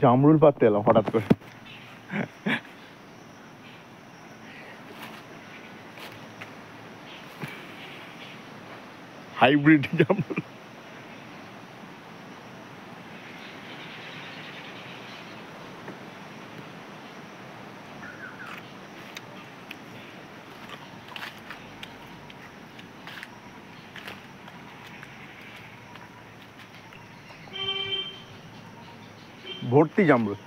জামরুল পাততে এলাম হঠাৎ করে। হাইব্রিড জামরুল। ভর্তি জামরুল।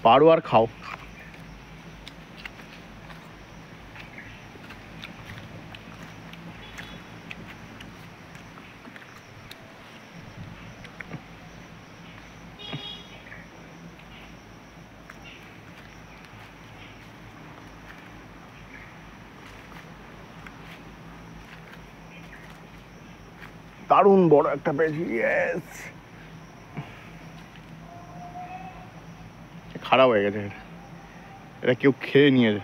পারো আর খাও। দারুণ বড় একটা পেয়েছি। ইয়েস, খারাপ হয়ে গেছে এটা, এটা কেউ খেয়ে নিয়েছে।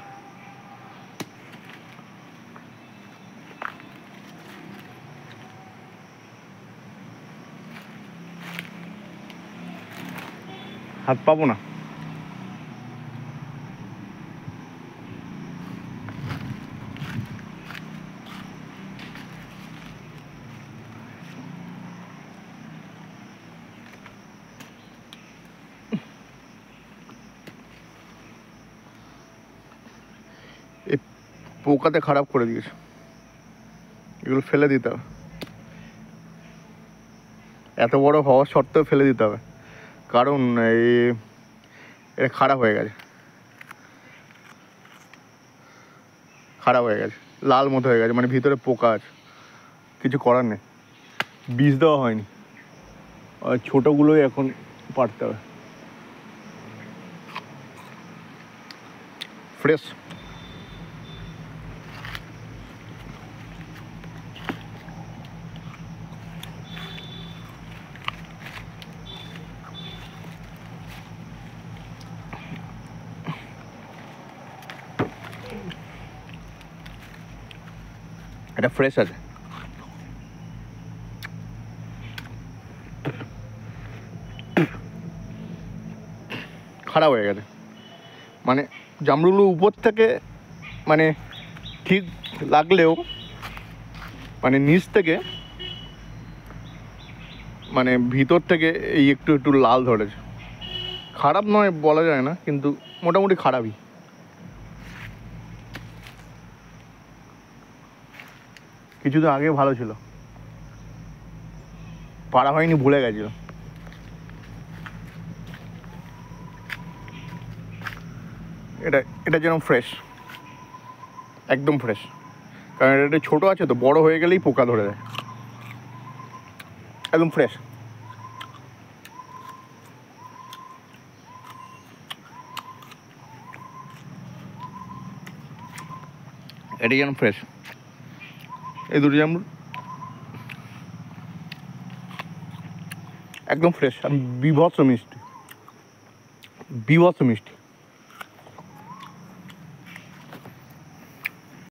হাত পাবো না। এই পোকাতে খারাপ করে দিয়েছে, এগুলো ফেলে দিতে হবে। এত বড় হওয়া সত্ত্বেও ফেলে দিতে হবে, কারণ এটা খারাপ হয়ে গেছে, খারাপ হয়ে গেছে, লাল মতো হয়ে গেছে, মানে ভিতরে পোকা আছে, কিছু করার নেই। বীজ দেওয়া হয়নি, আর ছোটোগুলোই এখন পারতে হবে। ফ্রেশ। এটা ফ্রেশ আছে। খারাপ হয়ে গেছে, মানে জামরুল উপর থেকে মানে ঠিক লাগলেও মানে নিচ থেকে মানে ভিতর থেকে এই একটু একটু লাল ধরেছে। খারাপ নয় বলা যায় না, কিন্তু মোটামুটি খারাপই। কিছুদিন আগে ভালো ছিল, পারা হয়নি, ভুলে গেছিল। এটা এটা যেন ফ্রেশ, একদম ফ্রেশ, কারণ এটা ছোটো আছে তো, বড় হয়ে গেলেই পোকা ধরে দেয়। একদম ফ্রেশ। এটা যেন ফ্রেশ। এই দুটো জামরুল একদম ফ্রেশ আর বিভৎস মিষ্টি, বিভৎস মিষ্টি।